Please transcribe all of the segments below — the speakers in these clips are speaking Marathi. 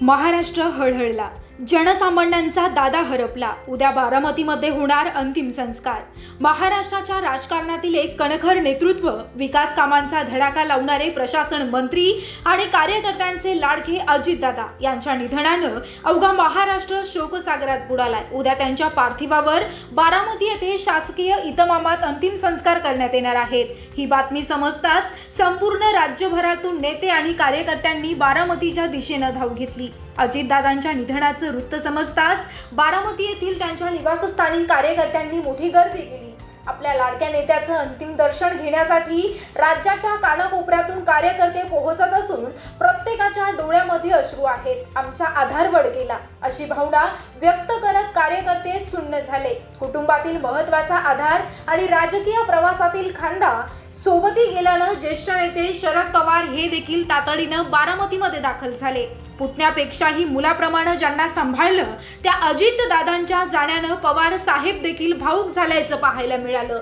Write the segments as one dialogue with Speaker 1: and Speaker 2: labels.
Speaker 1: महाराष्ट्र हळहळला, जनसामान्यांचा दादा हरपला. उद्या बारामतीमध्ये होणार अंतिम संस्कार. महाराष्ट्राच्या राजकारणातील एक कणखर नेतृत्व, विकास कामांचा धडाका लावणारे प्रशासन मंत्री आणि कार्यकर्त्यांचे लाडके अजितदादा यांच्या निधनानं अवघा महाराष्ट्र शोकसागरात बुडालाय. उद्या त्यांच्या पार्थिवावर बारामती येथे शासकीय इतमामात अंतिम संस्कार करण्यात येणार आहेत. ही बातमी समजताच संपूर्ण राज्यभरातून नेते आणि कार्यकर्त्यांनी बारामतीच्या दिशेनं धाव घेतली. अजितदादांच्या निधनाचं वृत्त समजताच बारामती येथील त्यांच्या निवासस्थानी कार्यकर्त्यांनी मोठी गर्दी केली. आपल्या लाडक्या नेत्याचं अंतिम दर्शन घेण्यासाठी राज्याच्या कानाकोपऱ्यातून कार्यकर्ते पोहोचत असून प्रत्येकाच्या डोळ्यामध्ये अश्रू आहेत. आमचा आधारवड गेला अशी भावना व्यक्त करत कार्यकर्ते सुन्न झाले. कुटुंबातील महत्त्वाचा आधार आणि राजकीय प्रवासातील खांदा सोबती गेल्यानं ज्येष्ठ नेते शरद पवार हे देखील तातडीनं बारामतीमध्ये दाखल झाले. पुतण्यापेक्षाही मुलाप्रमाणे ज्यांना सांभाळलं त्या अजितदादांच्या जाण्यानं पवार साहेब देखील भावुक झाल्याचं पाहायला मिळालं.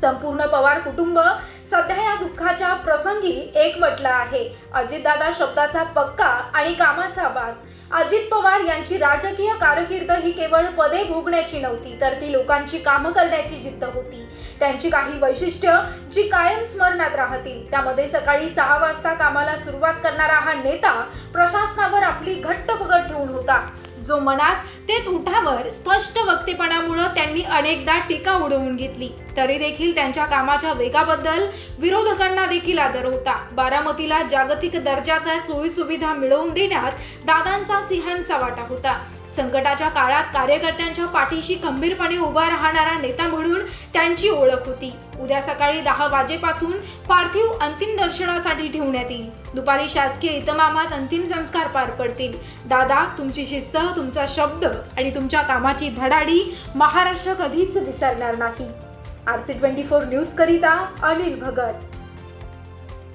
Speaker 1: संपूर्ण पवार कुटुंब सध्या या दुःखाच्या प्रसंगी एकवटलं आहे. अजितदादा शब्दाचा पक्का आणि कामाचा बाज. अजित पवार यांची राजकीय कारकीर्द ही केवळ पदे भोगण्याची नव्हती, तर ती लोकांची कामं करण्याची जिद्द होती. त्यांची काही वैशिष्ट्य जी कायम स्मरणात राहतील. त्यामध्ये सकाळी 6 वाजता कामाला सुरुवात करणारा हा नेता प्रशासनावर आपली घट्ट पकड ठेवून होता. जो मनात तेच उठावर स्पष्ट वक्तेपणामुळे त्यांनी अनेकदा टीका उडवून घेतली, तरी देखील त्यांच्या कामाच्या वेगाबद्दल विरोधकांना देखील आदर होता. बारामतीला जागतिक दर्जाच्या सोयी सुविधा मिळवून देण्यात दादांचा सिंहांचा वाटा होता. संकटाच्या काळात कार्यकर्त्यांच्या पाठीशी खंबीरपणे उभा राहणारा नेता म्हणून त्यांची ओळख होती. उद्या सकाळी 10 वाजेपासून पार्थिव अंतिम दर्शनासाठी ठेवण्यात येईल. दुपारी शासकीय इतमामात अंतिम संस्कार पार पडतील. दादा, तुमची शिस्त, तुमचा शब्द आणि तुमच्या कामाची धडाडी महाराष्ट्र कधीच विसरणार नाही. RC24 न्यूज करिता अनिल भगत.